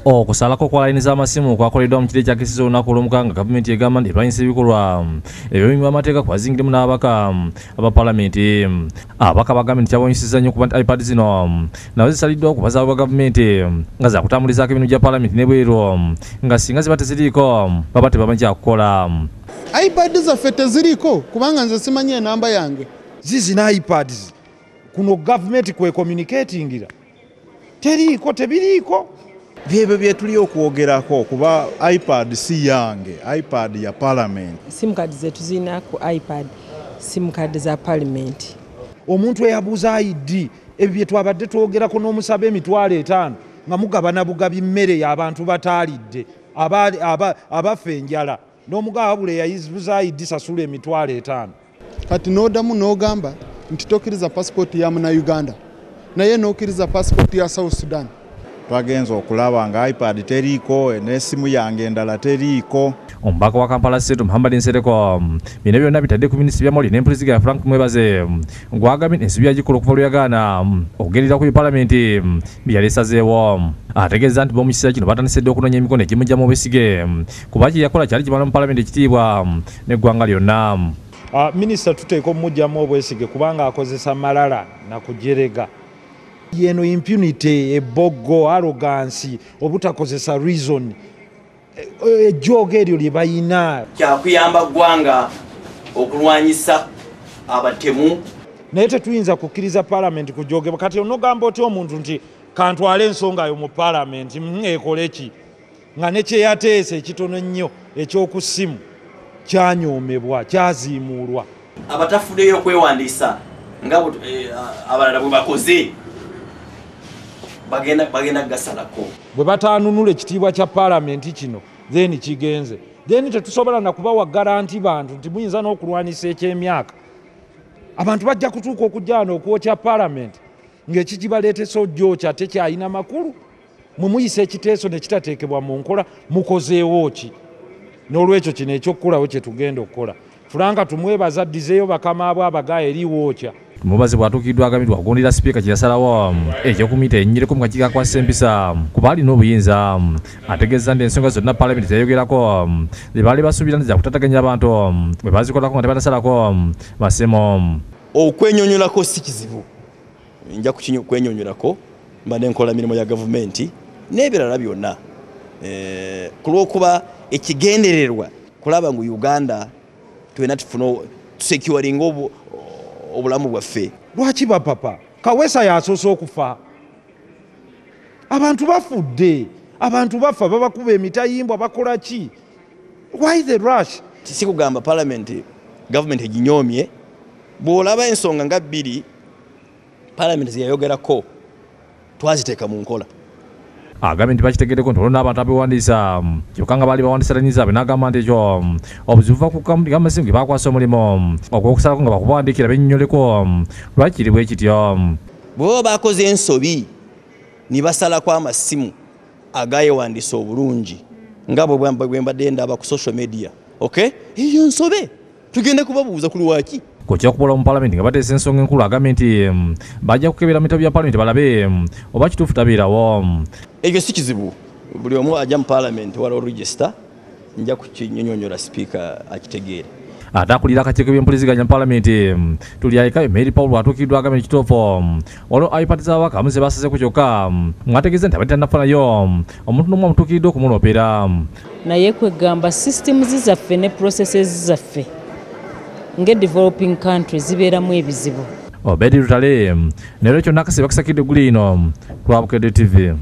Okusalako kwa line z'amasimu kwakoleddwa mu kire kya Kisisa olunaku olw'omukaaga gavumenti egamba nti erwanyisa ebikolwa eby'obumenyi amateeka kwazingiramu n'ababaka aba palamenti. Ababaka bagambye nti kyabonyesezza nnyo kuba nti iPad zino nazo zisaliddwa okubaza bwa gavumenti nga zakutambulizaako ebintu bya palamenti n'ebweru nga singa ziba teziriiko baba tebamanyi kyakukola. iPad zaffe teziriiko kubanga nze simanyi enamba yange. Zizina iPads kuno gavumenti kwe communicatingira teriiko tebiriiko. Byebyo bye tuli okwogerako kuba iPad si yange, iPad ya Parliament. Simcard zetu zina ku iPad, simcard za Parliament. Omuntu eyabuuza ID ebyo bye twabadde twogerako n'omusaba emitwalo 5 nga mugabana bugabi mmere y'abantu bataalidde abafe enjala n'omugaba bule yayibuza ID sasula emitwalo 5. Kati n'odamu n'ogamba nti tokkiriza passport ya muna Uganda naye n'okkiriza passport ya South Sudan. Twagenza okulaba nga iPad teriiko n'essimu yange endala teriiko. Omubaka wa Kampala State Muhammad Nsereko bino byonna bitadde ku minisitiri by'amawulire n'empuliziganya ya Frank Tumwebaze gwagambye ensobi yagikola okuva luyagaana okugerera ku palamenti byaleesazeewo. Ategeeza nti b'omu kiseera kino batandisedde okunoonya emikono egimujja mu obwesige kuba kye yakola kyali kimala mu palamenti ekitiibwa n'eggwanga lyonna. Minisita tuteeka omujjamu obwesige kubanga akozesa malala na kujerega. Yeno impunity, ebogo, arrogance, obutakozesa reason. Ejoge eryo lye bayina. Kyakuyamba ggwanga okulwanyisa abatemu. Naye tetuyinza kukkiriza Parliament kujogeba. Kati onogamba oti omuntu nti kantwale ensonga yo mu Parliament ekole ki? Nga ne kye yateese ekitono nnyo ekyokussimu kyanyoomebwa, kyaziimuulwa. Abatafudeyo okwewandiisa nga abalala bwe bakoze bagenda gasalako. Bwe bataanunula ekitiibwa kya Parliament kino then kigenze. Then tetusobola na kubawa garanti bantu nti muyinza n'okulwanisa eky'emyaka. Abantu bajja kutuuka okujjana okwokya Parliament ng'ekikibaleetesa ojjokya tekyalina makulu. Mumuyisa ekiteeso ne kitateekebwa mu nkola mukozeewo ki? N'olwekyo kino ekyokkulawo kye tugenda okukola. Franka tumwebaza addizeeyo bakama abo abagaaya eri wookya. Tumwebaze bwatuukiddwa agambye okugondera sipiika kye yasalawo ekyokumita ennyireko mu kakiiko akwasa empisa kuba alina obuyinza. Ategeeza nti ensonga zonna palamenti teyayogerako ze baali basuubira nti zakutataganya abantu bwe bazikolako nga tebatasalako basemo. Okwenyonyolako si kizibu. Nja kwenyonyolako mba nenkola mirimu ya gavumenti n'ebirala byonna. Ku lw'okuba ekigendererwa kulaba ngu Uganda twena tusecuringa obulamu bwaffe. Lwaki bapapa? Kawesa yasoose okufa. Abantu bafudde. Abantu bafa babakuba emitayimbwa bakola ki? Why the rush? Si kugamba Parliament government eginyoomye. Bw'olaba ensonga nga bbiri Parliament ziyayogerako twaziteeka mu nkola. Agambye nti bakitegeddeko nti olwo n'abantu abeewandiisa kyokka nga baali bawandiisa abe n'agamba nti ekyo obuzibu buva ku kampuni y'amasimu ge baakwasa omulimu ogw'okusalako nga bakubawandiikira bennyonnyoleko lwakiri bwe kityo. Bwe baakoze ensobi ne basalako amasimu agayewandiisa obulungi nga bwe mbadde ndaba ku social media. Okay? Eyo nsobe tugende kubabuuza ku lwaki. Ku kyokubola mu palamenti nga bateesa ensonga enkulu agambye nti bajja kukebera mu bitabo bya palamenti balabe oba kituufu tabeerawo. Ekyo si kizibu. Buli omu ajja mu palamenti waliwo register nja kukinyonyola sipiika akitegeere. Ate akulira akakiiko by'empuliziganya mu palamenti Tulyayikayo Mary Paul atuukiddwa agambye ekituufu olwo iPad z'ababaka abamu ze basazeeko kyokka mwategeeza nti abadde tannafunayo omuntu n'omu amutuukiridde okumulopera. Naye kwegamba systems zaffe ne processes zaffe nge developing countries zibeeramu ebizibu. Obeid Lutale ne Rachael Nakassi bakisakidde guli ino ku Bukedde TV.